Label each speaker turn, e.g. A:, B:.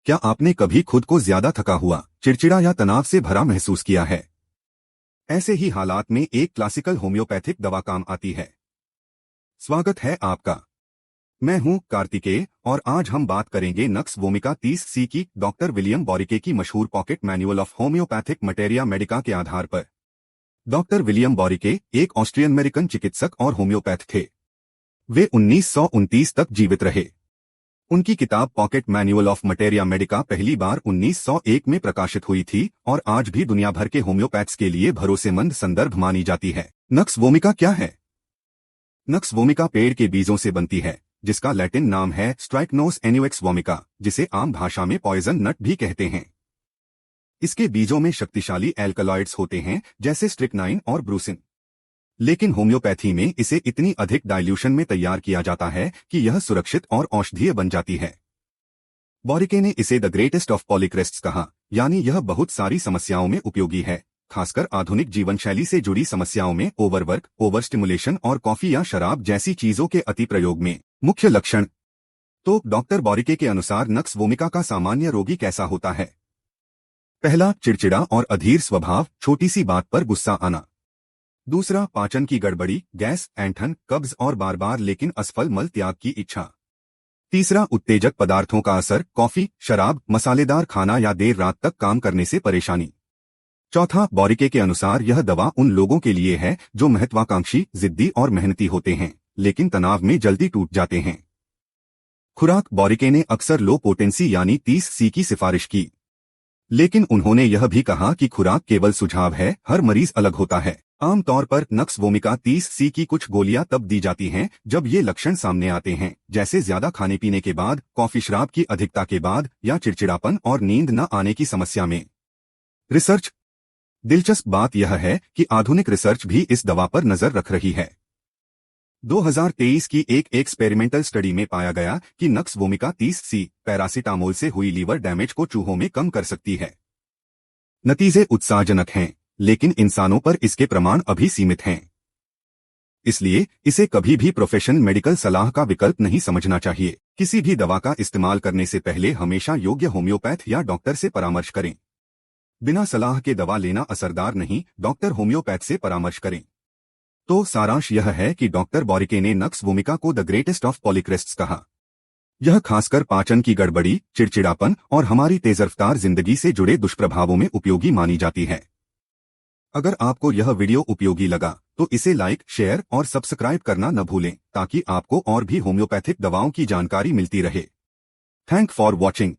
A: क्या आपने कभी खुद को ज्यादा थका हुआ, चिड़चिड़ा या तनाव से भरा महसूस किया है? ऐसे ही हालात में एक क्लासिकल होम्योपैथिक दवा काम आती है। स्वागत है आपका। मैं हूं कार्तिकेय और आज हम बात करेंगे नक्स वोमिका 30C की डॉक्टर विलियम बॉरिके की मशहूर pocket manual of homeopathic materia Medica के आधार पर। डॉक्टर विलियम बॉरिके एक ऑस्ट्रियन अमेरिकन चिकित्सक और होम्योपैथ थे। वे 1929 तक जीवित रहे। उनकी किताब pocket manual of materia Medica पहली बार 1901 में प्रकाशित हुई थी और आज भी दुनिया भर के होम्योपैथ्स के लिए भरोसेमंद संदर्भ मानी जाती है। नक्स वोमिका क्या है? नक्स वोमिका पेड़ के बीजों से बनती है, जिसका लैटिन नाम है स्ट्राइकनोस एन्युएक्स वोमिका, जिसे आम भाषा में पॉइजन नट भी कहते हैं। इसके बीजों में शक्तिशाली एल्कलॉइड्स होते हैं, जैसे स्ट्रिक्नाइन और ब्रूसिन। लेकिन होम्योपैथी में इसे इतनी अधिक डाइल्यूशन में तैयार किया जाता है कि यह सुरक्षित और औषधीय बन जाती है। बॉरिके ने इसे द ग्रेटेस्ट ऑफ पॉलीक्रेस्ट्स कहा, यानी यह बहुत सारी समस्याओं में उपयोगी है, खासकर आधुनिक जीवन शैली से जुड़ी समस्याओं में ओवरवर्क, ओवर स्टिमुलेशन और कॉफी या शराब जैसी चीजों के अति प्रयोग में। मुख्य लक्षण। तो डॉक्टर बॉरिके के अनुसार नक्स वोमिका का सामान्य रोगी कैसा होता है? पहला, चिड़चिड़ा और अधीर स्वभाव, छोटी सी बात पर गुस्सा आना। दूसरा, पाचन की गड़बड़ी, गैस, ऐंठन, कब्ज और बार बार लेकिन असफल मल त्याग की इच्छा। तीसरा, उत्तेजक पदार्थों का असर, कॉफी, शराब, मसालेदार खाना या देर रात तक काम करने से परेशानी। चौथा, बॉरिके के अनुसार यह दवा उन लोगों के लिए है जो महत्वाकांक्षी, जिद्दी और मेहनती होते हैं, लेकिन तनाव में जल्दी टूट जाते हैं। खुराक। बॉरिके ने अक्सर लो पोटेंसी यानी 30C की सिफारिश की, लेकिन उन्होंने यह भी कहा कि खुराक केवल सुझाव है, हर मरीज अलग होता है। आमतौर पर नक्स वोमिका 30C की कुछ गोलियां तब दी जाती हैं जब ये लक्षण सामने आते हैं, जैसे ज्यादा खाने पीने के बाद, कॉफी, शराब की अधिकता के बाद या चिड़चिड़ापन और नींद न आने की समस्या में। रिसर्च। दिलचस्प बात यह है कि आधुनिक रिसर्च भी इस दवा पर नजर रख रही है। 2023 की एक एक्सपेरिमेंटल स्टडी में पाया गया कि नक्स वोमिका 30C पैरासीटामोल से हुई लीवर डैमेज को चूहों में कम कर सकती है। नतीजे उत्साहजनक हैं, लेकिन इंसानों पर इसके प्रमाण अभी सीमित हैं। इसलिए इसे कभी भी प्रोफेशनल मेडिकल सलाह का विकल्प नहीं समझना चाहिए। किसी भी दवा का इस्तेमाल करने से पहले हमेशा योग्य होम्योपैथ या डॉक्टर से परामर्श करें। बिना सलाह के दवा लेना असरदार नहीं, डॉक्टर होम्योपैथ से परामर्श करें। तो सारांश यह है कि डॉक्टर बॉरिके ने नक्स वोमिका को द ग्रेटेस्ट ऑफ पॉलीक्रेस्ट्स कहा। यह खासकर पाचन की गड़बड़ी, चिड़चिड़ापन और हमारी तेज रफ्तार जिंदगी से जुड़े दुष्प्रभावों में उपयोगी मानी जाती है। अगर आपको यह वीडियो उपयोगी लगा तो इसे लाइक, शेयर और सब्सक्राइब करना न भूलें, ताकि आपको और भी होम्योपैथिक दवाओं की जानकारी मिलती रहे। Thank for watching.